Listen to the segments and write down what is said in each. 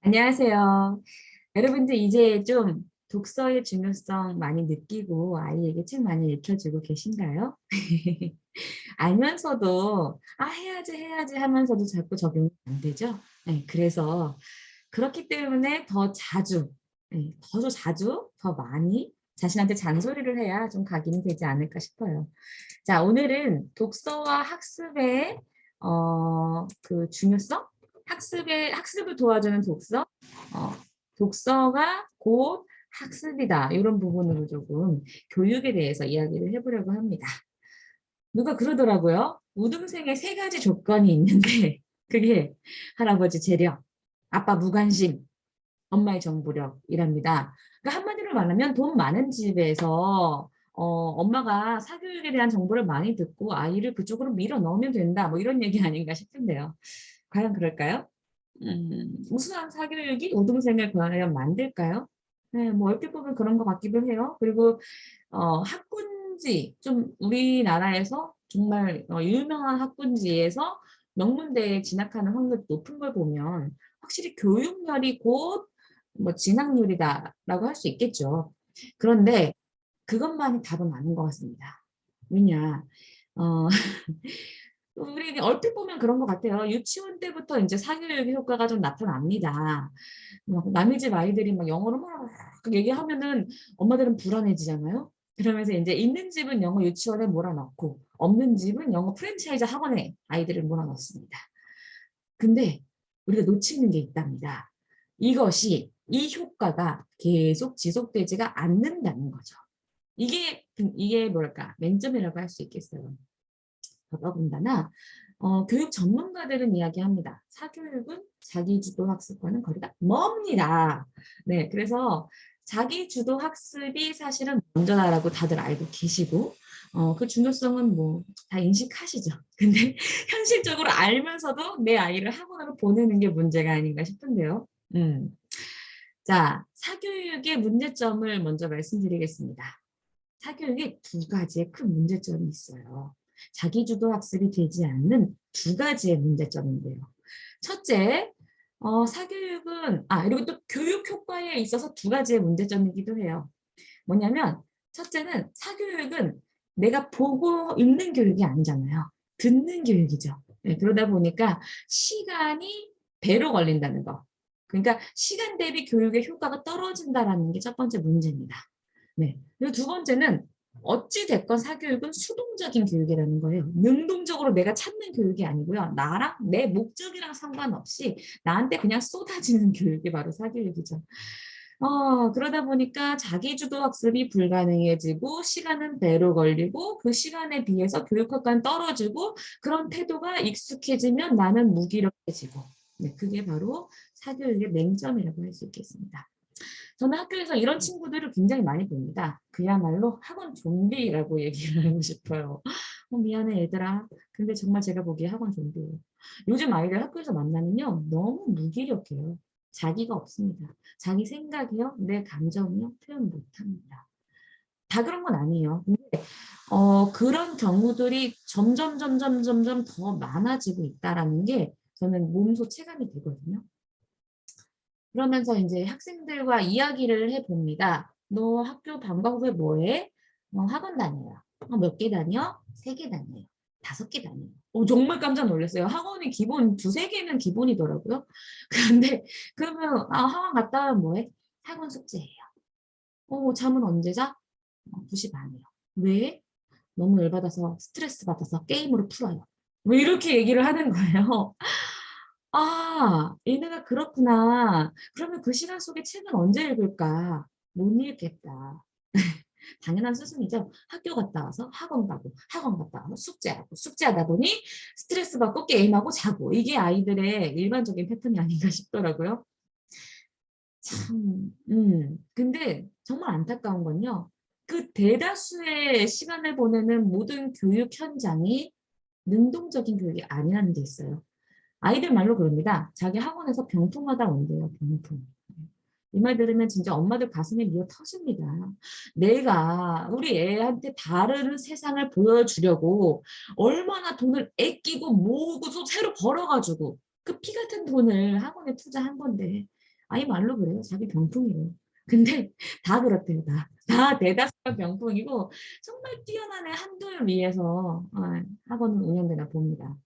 안녕하세요. 여러분들 이제 좀 독서의 중요성 많이 느끼고 아이에게 책 많이 읽혀주고 계신가요? 알면서도 해야지 하면서도 자꾸 적용이 안 되죠? 네, 그래서 그렇기 때문에 더 자주, 더 자주, 더 많이 자신한테 잔소리를 해야 좀 각인이 되지 않을까 싶어요. 자, 오늘은 독서와 학습의 그 중요성? 학습을 도와주는 독서? 어, 독서가 곧 학습이다. 이런 부분으로 조금 교육에 대해서 이야기를 해보려고 합니다. 누가 그러더라고요. 우등생에 세 가지 조건이 있는데 그게 할아버지 재력, 아빠 무관심, 엄마의 정보력이랍니다. 그러니까 한마디로 말하면 돈 많은 집에서 엄마가 사교육에 대한 정보를 많이 듣고 아이를 그쪽으로 밀어 넣으면 된다. 뭐 이런 얘기 아닌가 싶은데요. 과연 그럴까요? 우수한 사교육이 우등생을 과연 만들까요? 네, 뭐 얼핏 보면 그런 것 같기도 해요. 그리고 학군지, 좀 우리나라에서 정말 유명한 학군지에서 명문대에 진학하는 확률이 높은 걸 보면 확실히 교육열이 곧 뭐 진학률이다라고 할 수 있겠죠. 그런데 그것만이 답은 아닌 것 같습니다. 왜냐, 어, 우리 얼핏 보면 그런 것 같아요. 유치원 때부터 이제 사교육 효과가 좀 나타납니다. 막 남의 집 아이들이 막 영어로 막 얘기하면은 엄마들은 불안해지잖아요. 그러면서 이제 있는 집은 영어 유치원에 몰아넣고 없는 집은 영어 프랜차이즈 학원에 아이들을 몰아넣습니다. 근데 우리가 놓치는 게 있답니다. 이 효과가 계속 지속되지가 않는다는 거죠. 이게 뭐랄까 맹점이라고 할 수 있겠어요. 더더군다나 교육 전문가들은 이야기합니다. 사교육은 자기주도 학습과는 거리가 멉니다. 네, 그래서 자기주도 학습이 사실은 먼저다라고 다들 알고 계시고 그 중요성은 뭐 다 인식하시죠. 근데 현실적으로 알면서도 내 아이를 학원으로 보내는 게 문제가 아닌가 싶은데요. 자, 사교육의 문제점을 먼저 말씀드리겠습니다. 사교육에 두 가지의 큰 문제점이 있어요. 자기주도 학습이 되지 않는 두 가지의 문제점인데요. 첫째, 사교육은, 그리고 또 교육 효과에 있어서 두 가지의 문제점이기도 해요. 뭐냐면, 첫째는 사교육은 내가 보고 읽는 교육이 아니잖아요. 듣는 교육이죠. 네, 그러다 보니까 시간이 배로 걸린다는 거. 그러니까 시간 대비 교육의 효과가 떨어진다는 게 첫 번째 문제입니다. 네. 그리고 두 번째는 어찌 됐건 사교육은 수동적인 교육이라는 거예요. 능동적으로 내가 찾는 교육이 아니고요. 나랑 내 목적이랑 상관없이 나한테 그냥 쏟아지는 교육이 바로 사교육이죠. 그러다 보니까 자기주도 학습이 불가능해지고 시간은 배로 걸리고 그 시간에 비해서 교육 효과는 떨어지고 그런 태도가 익숙해지면 나는 무기력해지고 네, 그게 바로 사교육의 맹점이라고 할 수 있겠습니다. 저는 학교에서 이런 친구들을 굉장히 많이 봅니다. 그야말로 학원 좀비라고 얘기를 하고 싶어요. 미안해 얘들아. 근데 정말 제가 보기에 학원 좀비예요. 요즘 아이들 학교에서 만나면요. 너무 무기력해요. 자기가 없습니다. 자기 생각이요, 내 감정이요, 표현 못합니다. 다 그런 건 아니에요. 근데 그런 경우들이 점점 더 많아지고 있다라는 게 저는 몸소 체감이 되거든요. 그러면서 이제 학생들과 이야기를 해봅니다. 너 학교 방과 후에 뭐 해? 학원 다녀요. 몇 개 다녀? 3개 다녀요. 5개 다녀요. 정말 깜짝 놀랐어요. 학원이 기본 2~3개는 기본이더라고요. 그런데 그러면 학원 갔다 오면 뭐 해? 학원 숙제해요. 잠은 언제 자? 2시 반이요. 왜? 너무 열받아서 스트레스 받아서 게임으로 풀어요. 뭐 이렇게 얘기를 하는 거예요. 얘네가 그렇구나. 그러면 그 시간 속에 책은 언제 읽을까? 못 읽겠다. 당연한 수순이죠. 학교 갔다 와서 학원 가고, 학원 갔다 와서 숙제하고, 숙제하다 보니 스트레스 받고 게임하고 자고. 이게 아이들의 일반적인 패턴이 아닌가 싶더라고요. 참, 근데 정말 안타까운 건요. 그 대다수의 시간을 보내는 모든 교육 현장이 능동적인 교육이 아니라는 게 있어요. 아이들 말로 그럽니다. 자기 학원에서 병풍하다 온대요, 병풍. 이 말 들으면 진짜 엄마들 가슴이 미어 터집니다. 내가 우리 애한테 다른 세상을 보여주려고 얼마나 돈을 아끼고 모으고 또 새로 벌어가지고 그 피 같은 돈을 학원에 투자한 건데 아이 말로 그래요. 자기 병풍이래요. 근데 다 그렇대요. 다 대다수가 병풍이고 정말 뛰어난 애 한둘 위해서 학원은 운영되나 봅니다.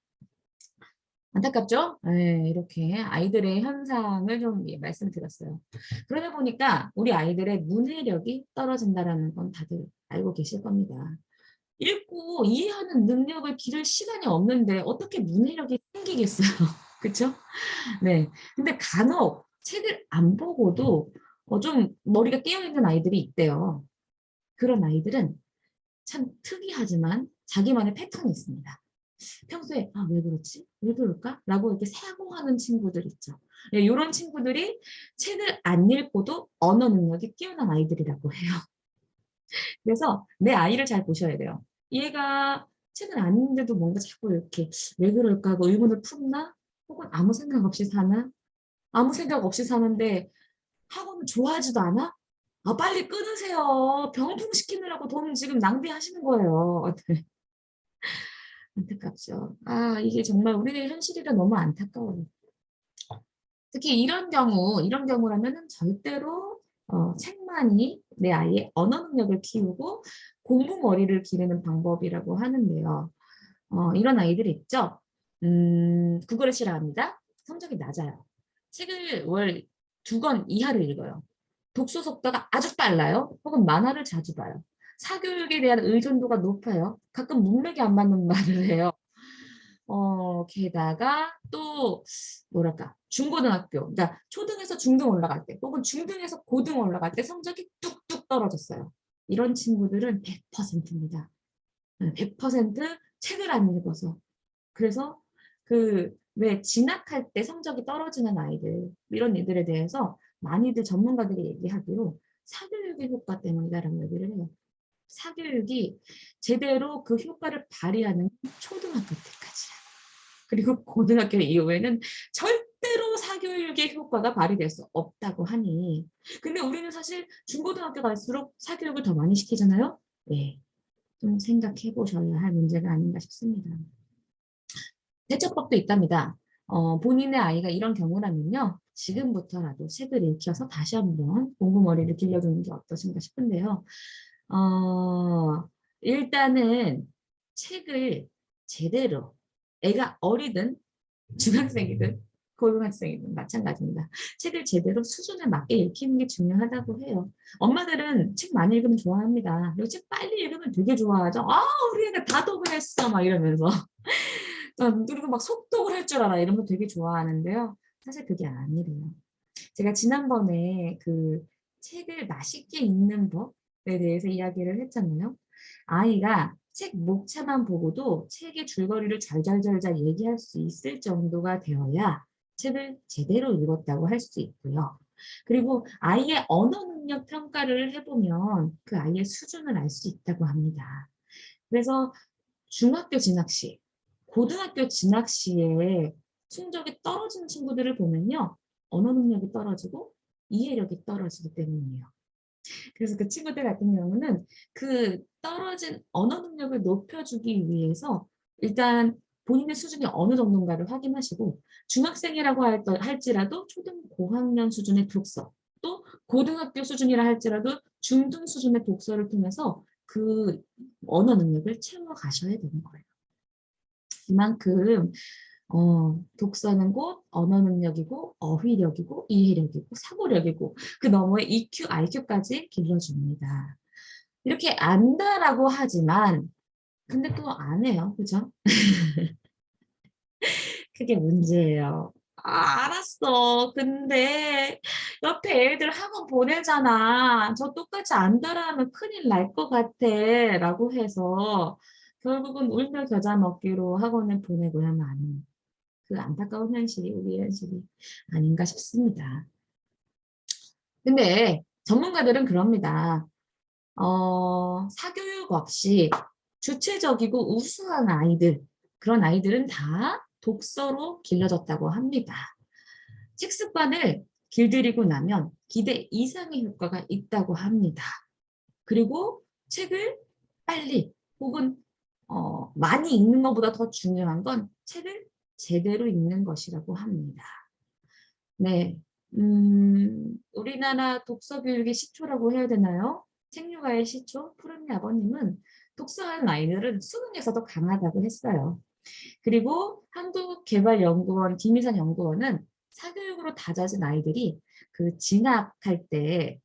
안타깝죠? 네, 이렇게 아이들의 현상을 좀 말씀드렸어요. 그러다 보니까 우리 아이들의 문해력이 떨어진다는 건 다들 알고 계실 겁니다. 읽고 이해하는 능력을 기를 시간이 없는데 어떻게 문해력이 생기겠어요? 그렇죠? 네. 근데 간혹 책을 안 보고도 좀 머리가 깨어있는 아이들이 있대요. 그런 아이들은 참 특이하지만 자기만의 패턴이 있습니다. 평소에 왜 그렇지? 왜 그럴까? 라고 이렇게 사고하는 친구들 있죠. 네, 이런 친구들이 책을 안 읽고도 언어 능력이 뛰어난 아이들이라고 해요. 그래서 내 아이를 잘 보셔야 돼요. 얘가 책을 안 읽는데도 뭔가 자꾸 이렇게 왜 그럴까 하고 의문을 품나? 혹은 아무 생각 없이 사나? 아무 생각 없이 사는데 학원을 좋아하지도 않아? 빨리 끊으세요. 병풍시키느라고 돈 지금 낭비하시는 거예요. 네. 안타깝죠. 이게 정말 우리의 현실이라 너무 안타까워요. 특히 이런 경우라면은 절대로 책만이 내 아이의 언어 능력을 키우고 공부 머리를 기르는 방법이라고 하는데요. 이런 아이들이 있죠. 국어를 싫어합니다. 성적이 낮아요. 책을 월 2권 이하를 읽어요. 독서 속도가 아주 빨라요. 혹은 만화를 자주 봐요. 사교육에 대한 의존도가 높아요. 가끔 문맥이 안 맞는 말을 해요. 게다가 또 뭐랄까 중고등학교, 그러니까 초등에서 중등 올라갈 때 혹은 중등에서 고등 올라갈 때 성적이 뚝뚝 떨어졌어요. 이런 친구들은 100%입니다. 100% 책을 안 읽어서. 그래서 왜 진학할 때 성적이 떨어지는 아이들, 이런 이들에 대해서 많이들 전문가들이 얘기하기로 사교육의 효과 때문이다라고 얘기를 해요. 사교육이 제대로 그 효과를 발휘하는 초등학교 때까지야. 그리고 고등학교 이후에는 절대로 사교육의 효과가 발휘될 수 없다고 하니. 근데 우리는 사실 중고등학교 갈수록 사교육을 더 많이 시키잖아요. 네, 좀 생각해 보셔야 할 문제가 아닌가 싶습니다. 대처법도 있답니다. 본인의 아이가 이런 경우라면요. 지금부터라도 책을 읽혀서 다시 한번 공부머리를 길러주는 게 어떠신가 싶은데요. 일단은 책을 제대로 애가 어리든 중학생이든 고등학생이든 마찬가지입니다. 책을 제대로 수준에 맞게 읽히는 게 중요하다고 해요. 엄마들은 책 많이 읽으면 좋아합니다. 그리고 책 빨리 읽으면 되게 좋아하죠. 우리 애가 다 독을했어 막 이러면서. 그리고 막 속독을 할 줄 알아 이런 거 되게 좋아하는데요. 사실 그게 아니래요. 제가 지난번에 책을 맛있게 읽는 법에 대해서 이야기를 했잖아요. 아이가 책 목차만 보고도 책의 줄거리를 잘잘잘잘 얘기할 수 있을 정도가 되어야 책을 제대로 읽었다고 할 수 있고요. 그리고 아이의 언어 능력 평가를 해보면 그 아이의 수준을 알 수 있다고 합니다. 그래서 중학교 진학 시, 고등학교 진학 시에 성적이 떨어지는 친구들을 보면요. 언어 능력이 떨어지고 이해력이 떨어지기 때문이에요. 그래서 그 친구들 같은 경우는 그 떨어진 언어 능력을 높여주기 위해서 일단 본인의 수준이 어느 정도인가를 확인하시고 중학생이라고 할지라도 초등 고학년 수준의 독서 또 고등학교 수준이라 할지라도 중등 수준의 독서를 통해서 그 언어 능력을 채워가셔야 되는 거예요. 이만큼 독서는 곧 언어 능력이고 어휘력이고 이해력이고 사고력이고 그 너머에 EQ, IQ까지 길러줍니다. 이렇게 안다라고 하지만 근데 또 안 해요. 그죠? 그게 문제예요. 알았어. 근데 옆에 애들 학원 보내잖아. 저 똑같이 안 따라하면 큰일 날 것 같아. 라고 해서 결국은 울며 겨자 먹기로 학원을 보내고야 마는 그 안타까운 현실이 우리의 현실이 아닌가 싶습니다. 근데 전문가들은 그럽니다. 사교육 없이 주체적이고 우수한 아이들, 그런 아이들은 다 독서로 길러졌다고 합니다. 책 습관을 길들이고 나면 기대 이상의 효과가 있다고 합니다. 그리고 책을 빨리 혹은 많이 읽는 것보다 더 중요한 건 책을 제대로 읽는 것이라고 합니다. 네, 우리나라 독서 교육의 시초라고 해야 되나요? 책류가의 시초, 푸른이 아버님은 독서하는 아이들은 수능에서도 강하다고 했어요. 그리고 한국개발연구원, 김희선 연구원은 사교육으로 다져진 아이들이 그 진학할 때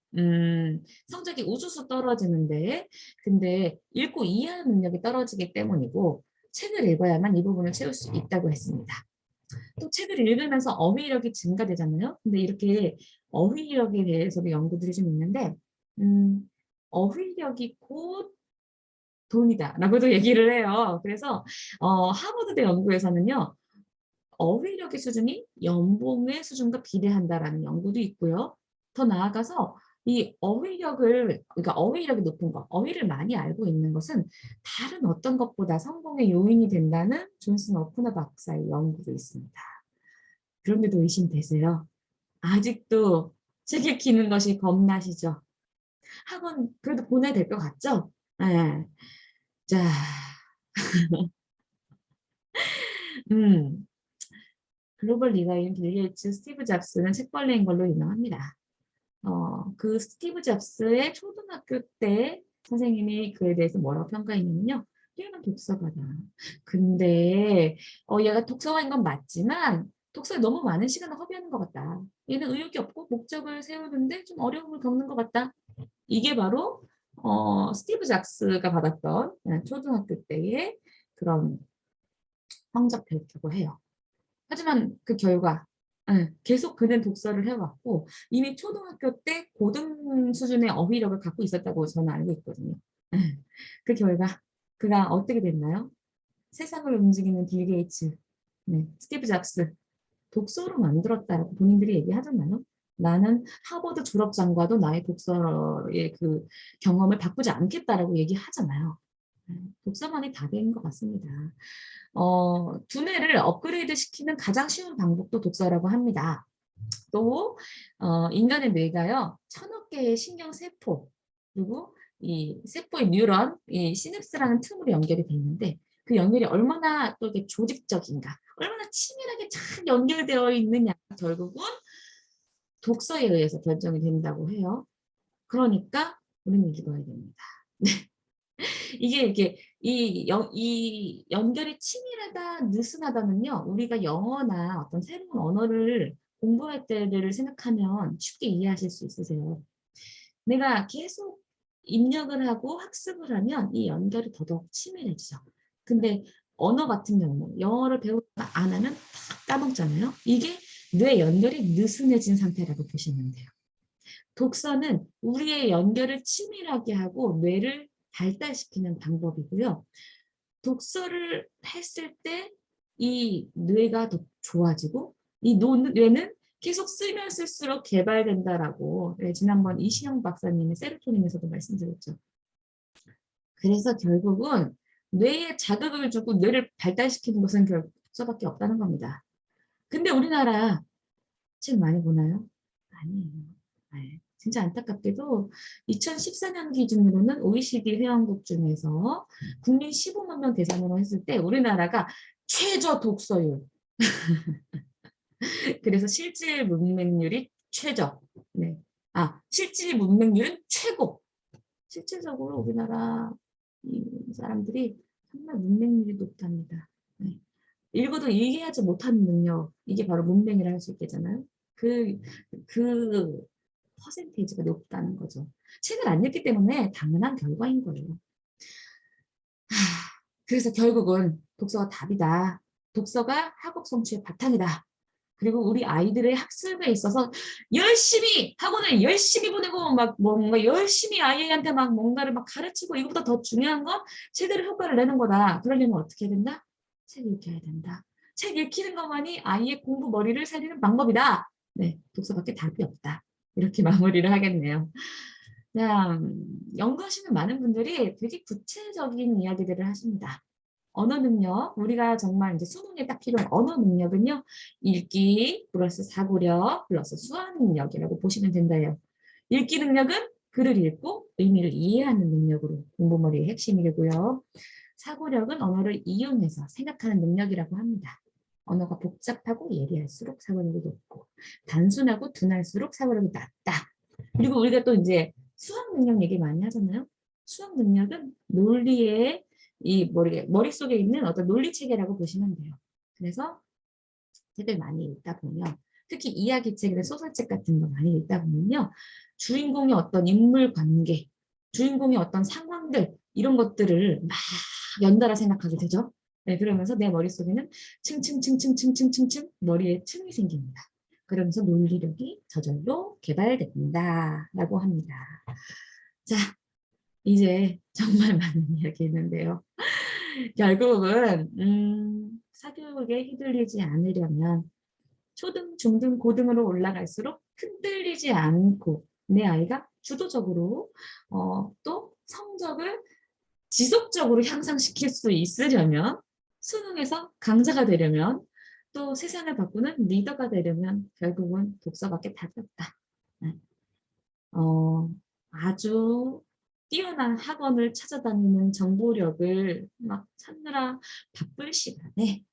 성적이 우수수 떨어지는데 근데 읽고 이해하는 능력이 떨어지기 때문이고 책을 읽어야만 이 부분을 채울 수 있다고 했습니다. 또 책을 읽으면서 어휘력이 증가되잖아요. 근데 이렇게 어휘력에 대해서도 연구들이 좀 있는데 어휘력이 곧 돈이다 라고도 얘기를 해요. 그래서 하버드대 연구에서는요. 어휘력의 수준이 연봉의 수준과 비례한다라는 연구도 있고요. 더 나아가서 이 어휘력을, 그러니까 어휘력이 높은 것, 어휘를 많이 알고 있는 것은 다른 어떤 것보다 성공의 요인이 된다는 존슨 어프너 박사의 연구도 있습니다. 그런데도 의심되세요? 아직도 책 읽히는 것이 겁나시죠? 학원 그래도 보내야 될 것 같죠? 네. 자, 음, 글로벌 리더인 빌 게이츠, 스티브 잡스는 책벌레인 걸로 유명합니다. 그 스티브 잡스의 초등학교 때 선생님이 그에 대해서 뭐라고 평가했냐면요. 얘는 독서가다. 근데 얘가 독서가인 건 맞지만 독서에 너무 많은 시간을 허비하는 것 같다. 얘는 의욕이 없고 목적을 세우는데 좀 어려움을 겪는 것 같다. 이게 바로 스티브 잡스가 받았던 초등학교 때의 그런 성적표라고 해요. 하지만 그 결과 계속 그는 독서를 해왔고 이미 초등학교 때 고등 수준의 어휘력을 갖고 있었다고 저는 알고 있거든요. 그 결과 그가 어떻게 됐나요? 세상을 움직이는 빌 게이츠, 스티브 잡스, 독서로 만들었다라고 본인들이 얘기하잖아요. 나는 하버드 졸업장과도 나의 독서의 그 경험을 바꾸지 않겠다라고 얘기하잖아요. 독서만이 답인 것 같습니다. 두뇌를 업그레이드 시키는 가장 쉬운 방법도 독서라고 합니다. 또 인간의 뇌가요 1000억 개의 신경세포 그리고 이 세포의 뉴런, 이 시냅스라는 틈으로 연결이 돼 있는데 그 연결이 얼마나 또 이게 조직적인가, 얼마나 치밀하게 잘 연결되어 있느냐 결국은 독서에 의해서 결정이 된다고 해요. 그러니까 우리는 읽어야 됩니다. 이게 이렇게 이 연결이 치밀하다, 느슨하다는요. 우리가 영어나 어떤 새로운 언어를 공부할 때를 생각하면 쉽게 이해하실 수 있으세요. 내가 계속 입력을 하고 학습을 하면 이 연결이 더더욱 치밀해지죠. 근데 언어 같은 경우 영어를 배우다가 안 하면 다 까먹잖아요. 이게 뇌 연결이 느슨해진 상태라고 보시면 돼요. 독서는 우리의 연결을 치밀하게 하고 뇌를 발달시키는 방법이고요. 독서를 했을 때 이 뇌가 더 좋아지고 이 뇌는 계속 쓰면 쓸수록 개발된다라고 지난번 이시영 박사님의 세로토닌에서도 말씀드렸죠. 그래서 결국은 뇌에 자극을 주고 뇌를 발달시키는 것은 결국 독서밖에 없다는 겁니다. 근데 우리나라 책 많이 보나요? 아니에요. 네. 진짜 안타깝게도 2014년 기준으로는 OECD 회원국 중에서 국민 15만 명 대상으로 했을 때 우리나라가 최저 독서율. 그래서 실질 문맹률이 최저. 네. 실질 문맹률은 최고. 실질적으로 우리나라 이 사람들이 정말 문맹률이 높답니다. 네. 읽어도 이해하지 못하는 능력, 이게 바로 문맹이라 할 수 있겠잖아요. 그 퍼센테이지가 높다는 거죠. 책을 안 읽기 때문에 당연한 결과인 거예요. 그래서 결국은 독서가 답이다. 독서가 학업 성취의 바탕이다. 그리고 우리 아이들의 학습에 있어서 열심히 학원을 열심히 보내고 막 뭔가 열심히 아이한테 막 뭔가를 막 가르치고 이거보다 더 중요한 건 제대로 효과를 내는 거다. 그러려면 어떻게 해야 된다? 책 읽혀야 된다. 책 읽히는 것만이 아이의 공부 머리를 살리는 방법이다. 네, 독서밖에 답이 없다. 이렇게 마무리를 하겠네요. 자, 연구하시는 많은 분들이 되게 구체적인 이야기들을 하십니다. 언어 능력, 우리가 정말 이제 수능에 딱 필요한 언어 능력은요, 읽기 플러스 사고력 플러스 수학 능력이라고 보시면 된다요. 읽기 능력은 글을 읽고 의미를 이해하는 능력으로 공부머리의 핵심이고요. 사고력은 언어를 이용해서 생각하는 능력이라고 합니다. 언어가 복잡하고 예리할수록 사고력이 높고 단순하고 둔할수록 사고력이 낮다. 그리고 우리가 또 이제 수학 능력 얘기 많이 하잖아요. 수학 능력은 논리의 이 머릿속에 있는 어떤 논리 체계라고 보시면 돼요. 그래서 책을 많이 읽다 보면 특히 이야기책이나 소설책 같은 거 많이 읽다 보면요. 주인공의 어떤 인물 관계, 주인공의 어떤 상황들 이런 것들을 막 연달아 생각하게 되죠. 네, 그러면서 내 머릿속에는 층층층층층층층층 머리에 층이 생깁니다. 그러면서 논리력이 저절로 개발된다라고 합니다. 자, 이제 정말 많은 이야기 했는데요. 결국은 사교육에 휘둘리지 않으려면 초등, 중등, 고등으로 올라갈수록 흔들리지 않고 내 아이가 주도적으로 또 성적을 지속적으로 향상시킬 수 있으려면 수능에서 강자가 되려면 또 세상을 바꾸는 리더가 되려면 결국은 독서밖에 답이 없다. 네. 아주 뛰어난 학원을 찾아다니는 정보력을 막 찾느라 바쁠 시간에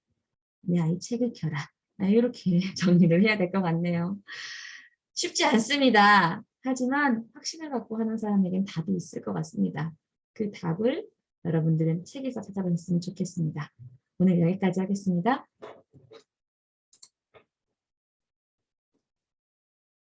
내 아이 책을 켜라. 이렇게 정리를 해야 될 것 같네요. 쉽지 않습니다. 하지만 확신을 갖고 하는 사람에겐 답이 있을 것 같습니다. 그 답을 여러분들은 책에서 찾아봤으면 좋겠습니다. 오늘 여기까지 하겠습니다.